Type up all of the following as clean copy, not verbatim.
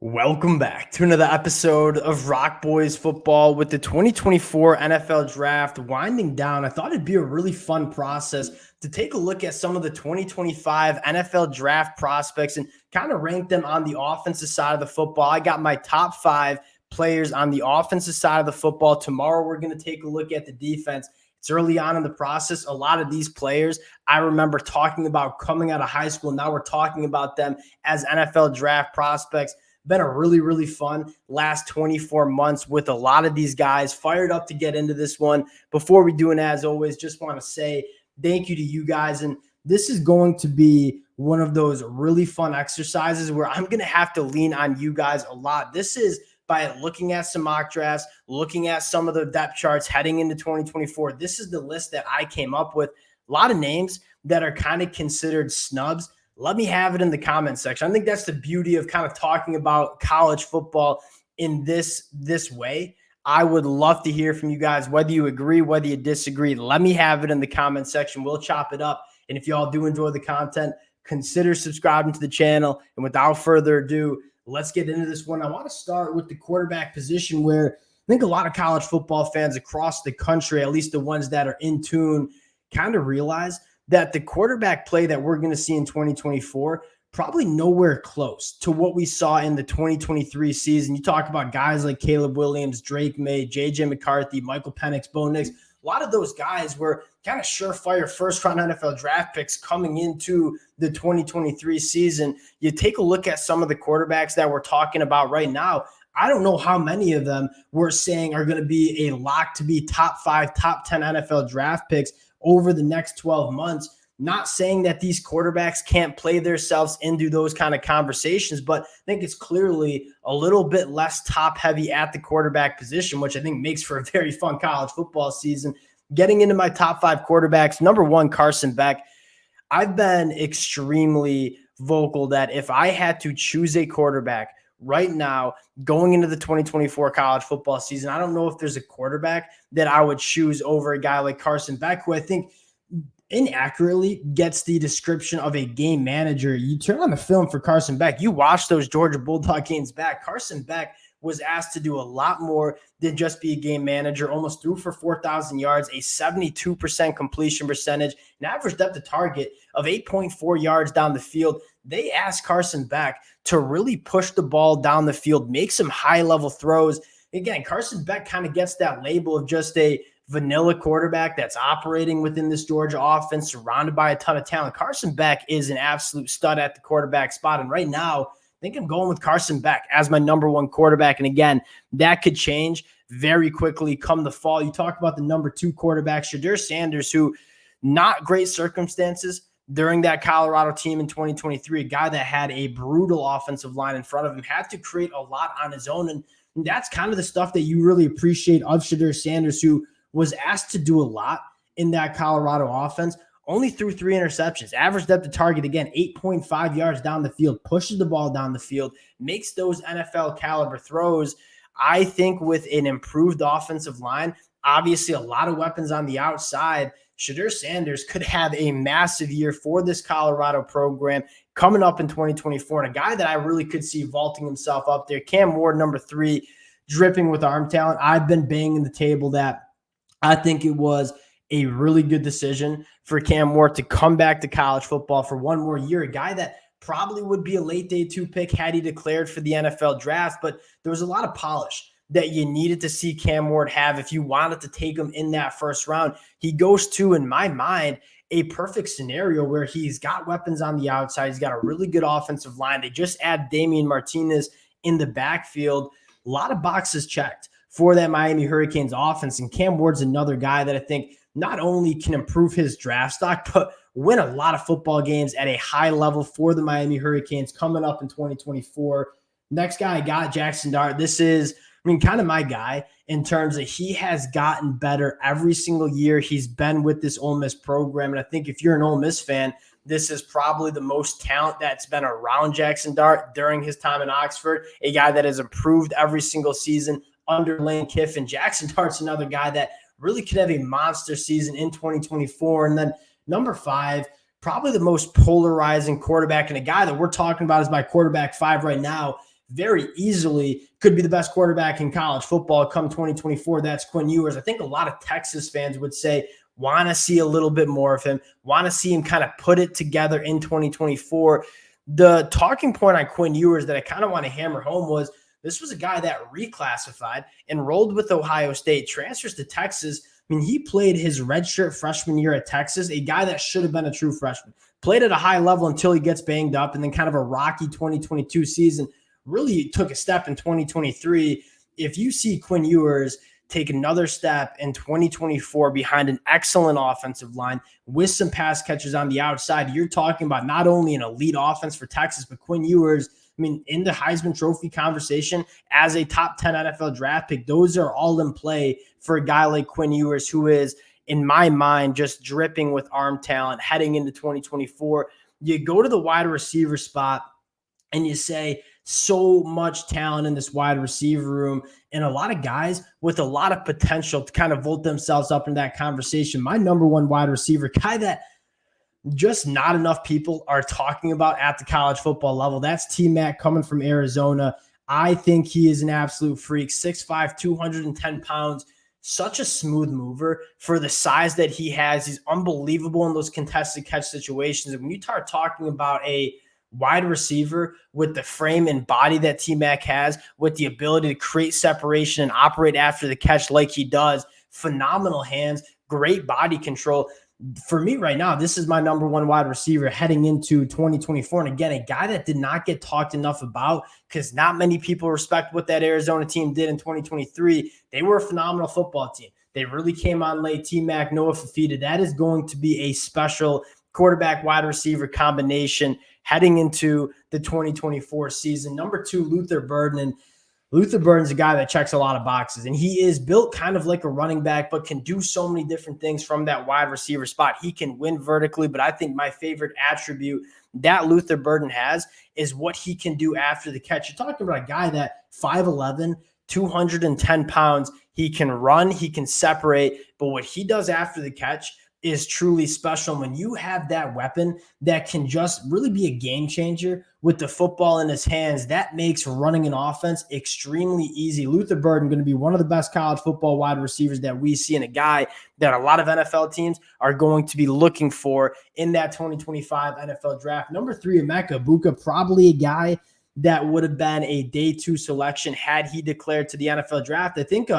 Welcome back to another episode of Rock Boys Football. With the 2024 NFL Draft winding down, I thought it'd be a really fun process to take a look at some of the 2025 NFL Draft prospects and kind of rank them on the offensive side of the football. I got my top 5 players on the offensive side of the football. Tomorrow, we're going to take a look at the defense. It's early on in the process. A lot of these players I remember talking about coming out of high school. Now we're talking about them as NFL Draft prospects. Been a really, really fun last 24 months with a lot of these guys. Fired up to get into this one. Before we do, and as always, just want to say thank you to you guys. And this is going to be one of those really fun exercises where I'm going to have to lean on you guys a lot. This is by looking at some mock drafts, looking at some of the depth charts heading into 2024. This is the list that I came up with. A lot of names that are kind of considered snubs. Let me have it in the comment section. I think that's the beauty of kind of talking about college football in this way. I would love to hear from you guys, whether you agree, whether you disagree. Let me have it in the comment section. We'll chop it up. And if y'all do enjoy the content, consider subscribing to the channel. And without further ado, let's get into this one. I want to start with the quarterback position, where I think a lot of college football fans across the country, at least the ones that are in tune, kind of realize that the quarterback play that we're going to see in 2024 probably nowhere close to what we saw in the 2023 season. You talk about guys like Caleb Williams, Drake May, J.J. McCarthy, Michael Penix, Bo Nix. A lot of those guys were kind of surefire first-round NFL draft picks coming into the 2023 season. You take a look at some of the quarterbacks that we're talking about right now. I don't know how many of them we're saying are going to be a lock to be top 5, top 10 NFL draft picks over the next 12 months. Not saying that these quarterbacks can't play themselves into those kind of conversations, but I think it's clearly a little bit less top heavy at the quarterback position, which I think makes for a very fun college football season. Getting into my top 5 quarterbacks, number 1, Carson Beck. I've been extremely vocal that if I had to choose a quarterback right now going into the 2024 college football season, I don't know if there's a quarterback that I would choose over a guy like Carson Beck, who I think inaccurately gets the description of a game manager. You turn on the film for Carson Beck, you watch those Georgia Bulldog games back. Carson Beck was asked to do a lot more than just be a game manager. Almost threw for 4,000 yards, a 72% completion percentage, an average depth of target of 8.4 yards down the field. They asked Carson Beck to really push the ball down the field, make some high-level throws. Again, Carson Beck kind of gets that label of just a vanilla quarterback that's operating within this Georgia offense, surrounded by a ton of talent. Carson Beck is an absolute stud at the quarterback spot. And right now, I think I'm going with Carson Beck as my number 1 quarterback. And again, that could change very quickly come the fall. You talk about the number 2 quarterback, Shedeur Sanders, who not great circumstances during that Colorado team in 2023, a guy that had a brutal offensive line in front of him, had to create a lot on his own. And that's kind of the stuff that you really appreciate of Shedeur Sanders, who was asked to do a lot in that Colorado offense. Only threw 3 interceptions. Average depth of target, again, 8.5 yards down the field, pushes the ball down the field, makes those NFL caliber throws. I think with an improved offensive line, obviously a lot of weapons on the outside, Shedeur Sanders could have a massive year for this Colorado program coming up in 2024. And a guy that I really could see vaulting himself up there, Cam Ward, number 3, dripping with arm talent. I've been banging the table that I think it was a really good decision for Cam Ward to come back to college football for one more year, a guy that probably would be a late day 2 pick had he declared for the NFL draft, but there was a lot of polish that you needed to see Cam Ward have if you wanted to take him in that first round. He goes to, in my mind, a perfect scenario where he's got weapons on the outside. He's got a really good offensive line. They just add Damian Martinez in the backfield. A lot of boxes checked for that Miami Hurricanes offense. And Cam Ward's another guy that I think not only can improve his draft stock, but win a lot of football games at a high level for the Miami Hurricanes coming up in 2024. Next guy I got, Jackson Dart. This is, kind of my guy in terms of he has gotten better every single year he's been with this Ole Miss program. And I think if you're an Ole Miss fan, this is probably the most talent that's been around Jackson Dart during his time in Oxford, a guy that has improved every single season under Lane Kiffin. Jackson Dart's another guy that really could have a monster season in 2024. And then number 5, probably the most polarizing quarterback, and a guy that we're talking about as my quarterback 5 right now, very easily could be the best quarterback in college football come 2024. That's Quinn Ewers. I think a lot of Texas fans would say, want to see a little bit more of him, want to see him kind of put it together in 2024. The talking point on Quinn Ewers that I kind of want to hammer home was this was a guy that reclassified, enrolled with Ohio State, transfers to Texas. I mean, he played his redshirt freshman year at Texas, a guy that should have been a true freshman. Played at a high level until he gets banged up, and then kind of a rocky 2022 season. Really took a step in 2023. If you see Quinn Ewers take another step in 2024 behind an excellent offensive line with some pass catchers on the outside, you're talking about not only an elite offense for Texas, but Quinn Ewers, I mean, in the Heisman Trophy conversation as a top 10 NFL draft pick, those are all in play for a guy like Quinn Ewers, who is, in my mind, just dripping with arm talent heading into 2024. You go to the wide receiver spot and you say, so much talent in this wide receiver room and a lot of guys with a lot of potential to kind of vote themselves up in that conversation. My number one wide receiver, guy that just not enough people are talking about at the college football level, that's T-Mac coming from Arizona. I think he is an absolute freak, 6'5", 210 pounds, such a smooth mover for the size that he has. He's unbelievable in those contested catch situations. And when you start talking about a wide receiver with the frame and body that T-Mac has, with the ability to create separation and operate after the catch like he does, phenomenal hands, great body control. For me right now, this is my number one wide receiver heading into 2024. And again, a guy that did not get talked enough about because not many people respect what that Arizona team did in 2023. They were a phenomenal football team. They really came on late. T-Mac, Noah Fifita. That is going to be a special quarterback wide receiver combination heading into the 2024 season. Number two, Luther Burden. And Luther Burden's a guy that checks a lot of boxes, and he is built kind of like a running back, but can do so many different things from that wide receiver spot. He can win vertically, but I think my favorite attribute that Luther Burden has is what he can do after the catch. You're talking about a guy that 5'11", 210 pounds, he can run, he can separate, but what he does after the catch is truly special. When you have that weapon that can just really be a game changer with the football in his hands, that makes running an offense extremely easy. Luther Burden going to be one of the best college football wide receivers that we see, and a guy that a lot of NFL teams are going to be looking for in that 2025 NFL draft. Number three, Emeka Egbuka, probably a guy that would have been a day two selection had he declared to the NFL draft. I think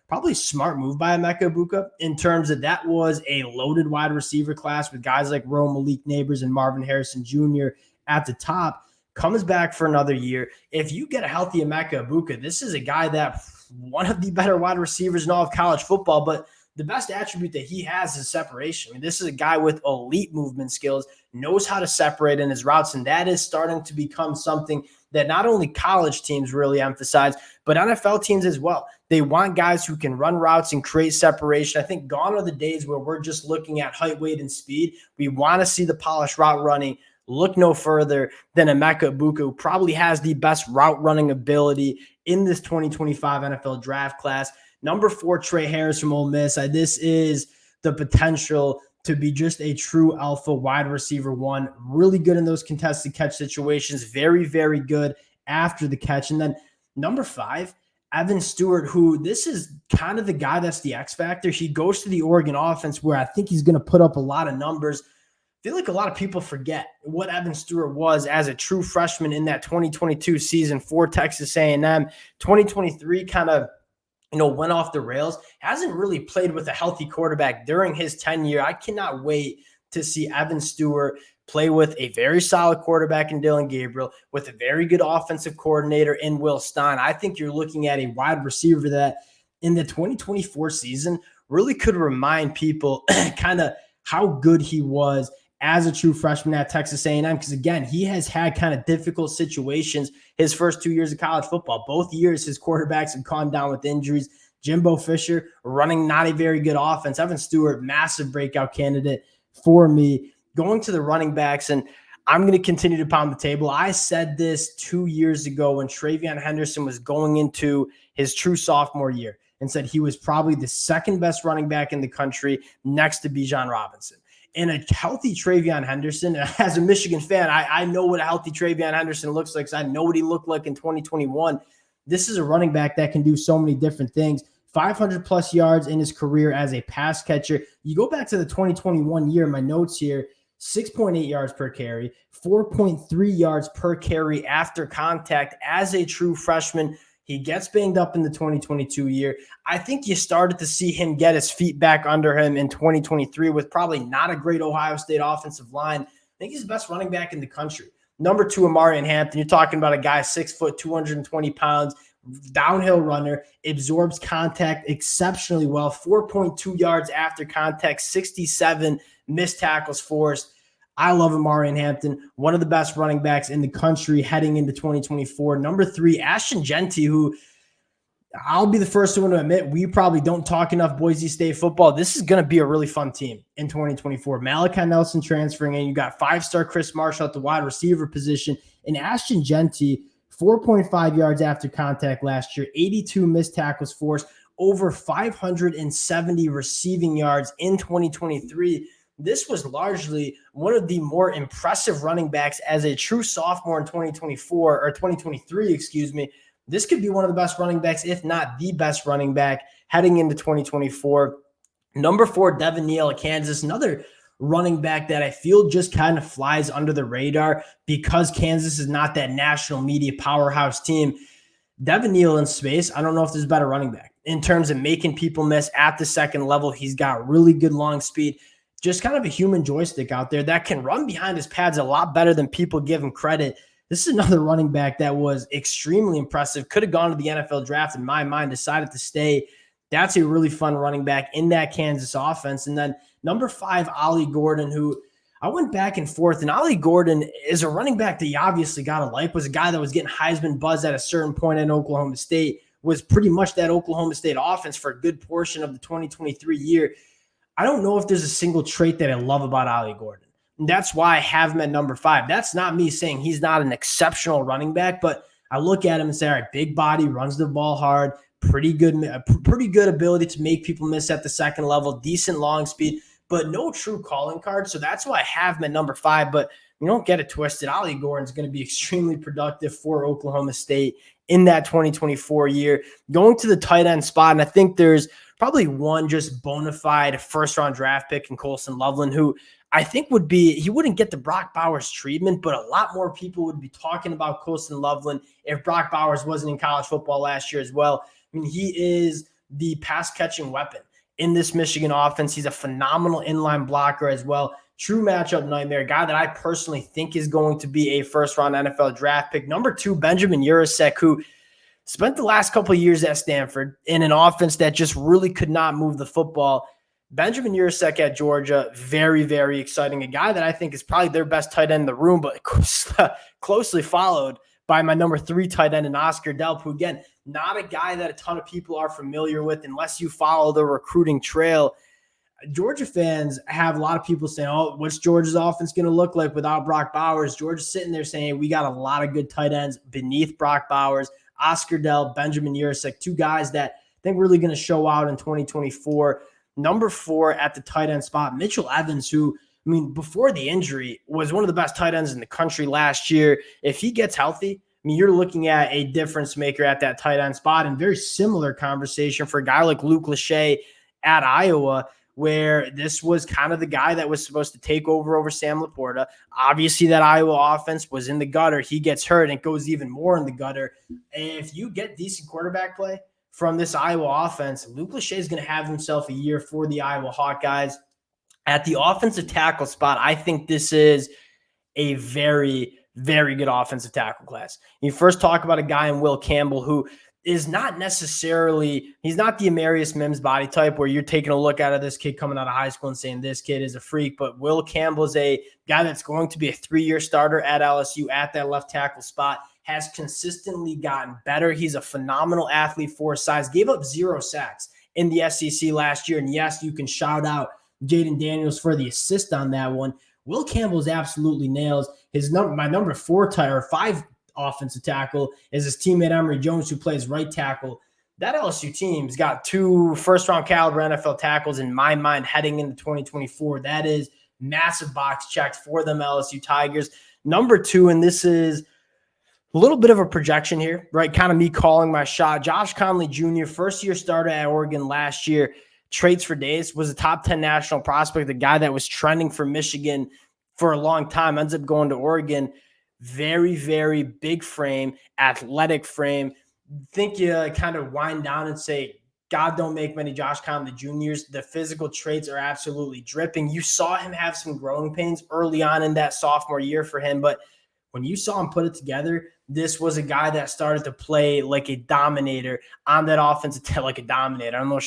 probably smart move by Emeka Egbuka in terms of that was a loaded wide receiver class with guys like Malik Neighbors and Marvin Harrison Jr. at the top. Comes back for another year. If you get a healthy Emeka Egbuka, this is a guy that one of the better wide receivers in all of college football, but the best attribute that he has is separation. I mean, this is a guy with elite movement skills, knows how to separate in his routes, and that is starting to become something that not only college teams really emphasize, but NFL teams as well. They want guys who can run routes and create separation. I think gone are the days where we're just looking at height, weight, and speed. We want to see the polished route running. Look no further than Emeka Egbuka, who probably has the best route running ability in this 2025 NFL draft class. Number four, Trey Harris from Ole Miss. This is the potential to be just a true alpha wide receiver one. Really good in those contested catch situations. Very, very good after the catch. And then number five, Evan Stewart, who this is kind of the guy that's the X factor. He goes to the Oregon offense where I think he's going to put up a lot of numbers. I feel like a lot of people forget what Evan Stewart was as a true freshman in that 2022 season for Texas A&M. 2023 kind of went off the rails. Hasn't really played with a healthy quarterback during his tenure. I cannot wait to see Evan Stewart play with a very solid quarterback in Dillon Gabriel, with a very good offensive coordinator in Will Stein. I think you're looking at a wide receiver that in the 2024 season really could remind people kind of how good he was as a true freshman at Texas A&M, because again, he has had kind of difficult situations his first 2 years of college football. Both years, his quarterbacks have gone down with injuries. Jimbo Fisher running not a very good offense. Evan Stewart, massive breakout candidate for me. Going to the running backs, and I'm going to continue to pound the table. I said this 2 years ago when TreVeyon Henderson was going into his true sophomore year and said he was probably the second best running back in the country next to Bijan Robinson. and a healthy TreVeyon Henderson. And as a Michigan fan, I know what a healthy TreVeyon Henderson looks like, because I know what he looked like in 2021. This is a running back that can do so many different things. 500 plus yards in his career as a pass catcher. You go back to the 2021 year, my notes here, 6.8 yards per carry, 4.3 yards per carry after contact as a true freshman. He gets banged up in the 2022 year. I think you started to see him get his feet back under him in 2023 with probably not a great Ohio State offensive line. I think he's the best running back in the country. Number 2, Omarion Hampton. You're talking about a guy 6 foot, 220 pounds, downhill runner, absorbs contact exceptionally well. 4.2 yards after contact, 67 missed tackles forced. I love Omarion Hampton, one of the best running backs in the country heading into 2024. Number 3, Ashton Jeanty, who I'll be the first one to admit, we probably don't talk enough Boise State football. This is going to be a really fun team in 2024. Malachi Nelson transferring in. You got 5-star Chris Marshall at the wide receiver position. And Ashton Jeanty, 4.5 yards after contact last year, 82 missed tackles forced, over 570 receiving yards in 2023. This was largely one of the more impressive running backs as a true sophomore in 2024 or 2023, excuse me. This could be one of the best running backs, if not the best running back heading into 2024. Number 4, Devin Neal at Kansas, another running back that I feel just kind of flies under the radar because Kansas is not that national media powerhouse team. Devin Neal in space, I don't know if there's a better running back in terms of making people miss at the second level. He's got really good long speed, just kind of a human joystick out there that can run behind his pads a lot better than people give him credit. This is another running back that was extremely impressive. Could have gone to the NFL draft in my mind, decided to stay. That's a really fun running back in that Kansas offense. And then number 5, Ollie Gordon, who I went back and forth. And Ollie Gordon is a running back that you obviously got to like, was a guy that was getting Heisman buzz at a certain point in Oklahoma State, was pretty much that Oklahoma State offense for a good portion of the 2023 year. I don't know if there's a single trait that I love about Ollie Gordon. And that's why I have him at number 5. That's not me saying he's not an exceptional running back, but I look at him and say, all right, big body, runs the ball hard, pretty good ability to make people miss at the second level, decent long speed, but no true calling card. So that's why I have him at number 5. But you don't get it twisted. Ollie Gordon's going to be extremely productive for Oklahoma State in that 2024 year. Going to the tight end spot, and I think there's probably one just bona fide first-round draft pick in Colston Loveland, who I think he wouldn't get the Brock Bowers treatment, but a lot more people would be talking about Colston Loveland if Brock Bowers wasn't in college football last year as well. I mean, he is the pass-catching weapon in this Michigan offense. He's a phenomenal inline blocker as well. True matchup nightmare, guy that I personally think is going to be a first-round NFL draft pick. Number 2, Benjamin Yurosek, who spent the last couple of years at Stanford in an offense that just really could not move the football. Benjamin Yurosek at Georgia, very, very exciting. A guy that I think is probably their best tight end in the room, but closely followed by my number 3 tight end in Oscar Delp, who, again, not a guy that a ton of people are familiar with unless you follow the recruiting trail. Georgia fans have a lot of people saying, oh, what's Georgia's offense going to look like without Brock Bowers? Georgia's sitting there saying, we got a lot of good tight ends beneath Brock Bowers. Oscar Delp, Benjamin Yurosek, 2 guys that I think really going to show out in 2024. Number 4 at the tight end spot, Mitchell Evans, who, I mean, before the injury was one of the best tight ends in the country last year. If he gets healthy, I mean, you're looking at a difference maker at that tight end spot, and very similar conversation for a guy like Luke Lachey at Iowa, where this was kind of the guy that was supposed to take over Sam Laporta. Obviously, that Iowa offense was in the gutter. He gets hurt, and it goes even more in the gutter. And if you get decent quarterback play from this Iowa offense, Luke Lachey is going to have himself a year for the Iowa Hawkeyes. At the offensive tackle spot, I think this is a very, very good offensive tackle class. You first talk about a guy in Will Campbell, who is not necessarily, he's not the Amarius Mims body type where you're taking a look at this kid coming out of high school and saying this kid is a freak, but Will Campbell is a guy that's going to be a 3-year starter at LSU at that left tackle spot, has consistently gotten better. He's a phenomenal athlete for his size, gave up 0 sacks in the SEC last year. And yes, you can shout out Jaden Daniels for the assist on that one. Will Campbell's absolutely nails. My number 5 offensive tackle is his teammate Emory Jones, who plays right tackle. That LSU team's got 2 first-round caliber NFL tackles in my mind heading into 2024. That is massive box checked for them LSU Tigers. Number 2, and this is a little bit of a projection here, right? Kind of me calling my shot. Josh Conley Jr., first-year starter at Oregon last year, traits for days, was a top 10 national prospect, the guy that was trending for Michigan for a long time, ends up going to Oregon. Very, very big frame, athletic frame. Think you kind of wind down and say, God don't make many Josh Conley Jr.'s. The physical traits are absolutely dripping. You saw him have some growing pains early on in that sophomore year for him, but when you saw him put it together, this was a guy that started to play like a dominator on that offensive like a dominator. I'm not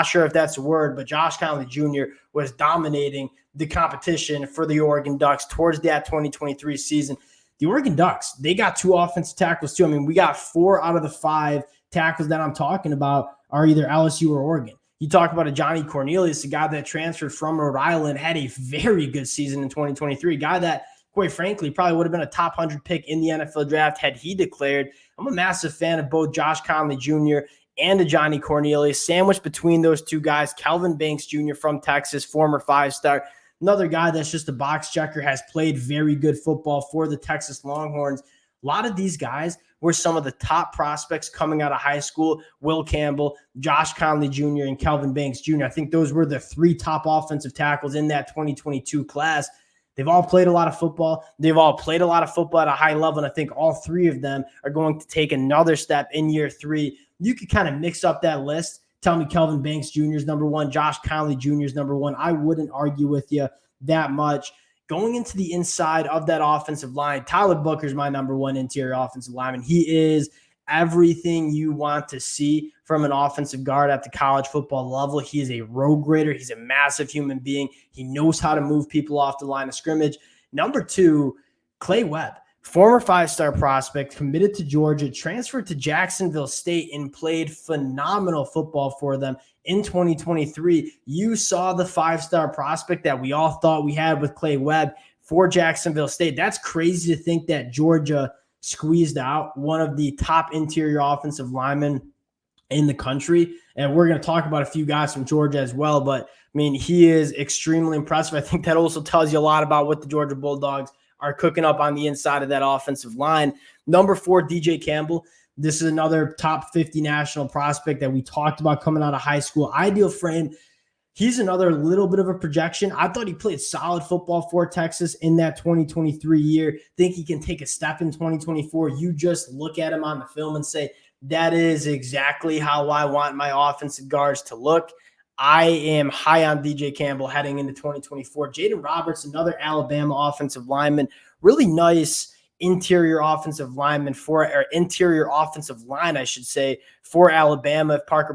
sure if that's a word, but Josh Conley Jr. was dominating the competition for the Oregon Ducks towards that 2023 season. The Oregon Ducks, they got 2 offensive tackles too. I mean, we got 4 out of the 5 tackles that I'm talking about are either LSU or Oregon. You talk about a Johnny Cornelius, a guy that transferred from Rhode Island, had a very good season in 2023, a guy that, quite frankly, probably would have been a top 100 pick in the NFL draft had he declared. I'm a massive fan of both Josh Conley Jr. and a Johnny Cornelius. Sandwiched between those 2 guys, Kelvin Banks Jr. from Texas, former 5-star. Another guy that's just a box checker, has played very good football for the Texas Longhorns. A lot of these guys were some of the top prospects coming out of high school. Will Campbell, Josh Conley Jr., and Kelvin Banks Jr. I think those were the 3 top offensive tackles in that 2022 class. They've all played a lot of football. They've all played a lot of football at a high level, and I think all 3 of them are going to take another step in year 3. You could kind of mix up that list. Tell me Kelvin Banks Jr. is number 1, Josh Conley Jr. is number 1. I wouldn't argue with you that much. Going into the inside of that offensive line, Tyler Booker is my number 1 interior offensive lineman. He is everything you want to see from an offensive guard at the college football level. He is a road grader. He's a massive human being. He knows how to move people off the line of scrimmage. Number 2, Clay Webb, former 5-star prospect, committed to Georgia, transferred to Jacksonville State, and played phenomenal football for them in 2023. You saw the 5-star prospect that we all thought we had with Clay Webb for Jacksonville State. That's crazy to think that Georgia squeezed out one of the top interior offensive linemen in the country. And we're going to talk about a few guys from Georgia as well. But, I mean, he is extremely impressive. I think that also tells you a lot about what the Georgia Bulldogs are cooking up on the inside of that offensive line. Number 4, DJ Campbell. This is another top 50 national prospect that we talked about coming out of high school. Ideal frame. He's another little bit of a projection. I thought he played solid football for Texas in that 2023 year. Think he can take a step in 2024. You just look at him on the film and say, that is exactly how I want my offensive guards to look. I am high on DJ Campbell heading into 2024. Jaden Roberts, another Alabama offensive lineman, really nice interior offensive lineman interior offensive line, I should say, for Alabama. If Parker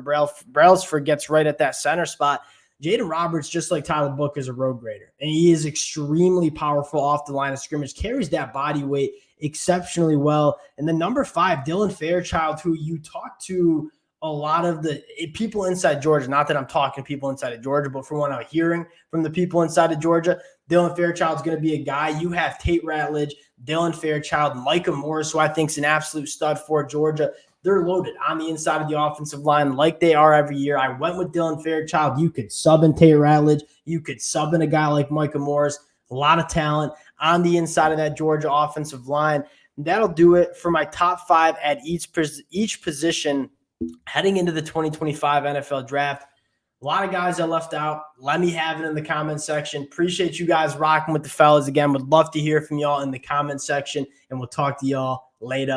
Brailsford gets right at that center spot, Jaden Roberts, just like Tyler Book, is a road grader, and he is extremely powerful off the line of scrimmage, carries that body weight exceptionally well. And then number 5, Dylan Fairchild, who you talk to a lot of the people inside Georgia, not that I'm talking to people inside of Georgia, but from what I'm hearing from the people inside of Georgia, Dylan Fairchild is going to be a guy. You have Tate Ratledge, Dylan Fairchild, Micah Morris, who I think is an absolute stud for Georgia. They're loaded on the inside of the offensive line like they are every year. I went with Dylan Fairchild. You could sub in Tate Ratledge. You could sub in a guy like Micah Morris. A lot of talent on the inside of that Georgia offensive line. That'll do it for my top 5 at each position heading into the 2025 NFL Draft. A lot of guys I left out. Let me have it in the comment section. Appreciate you guys rocking with the fellas again. Would love to hear from y'all in the comment section, and we'll talk to y'all later.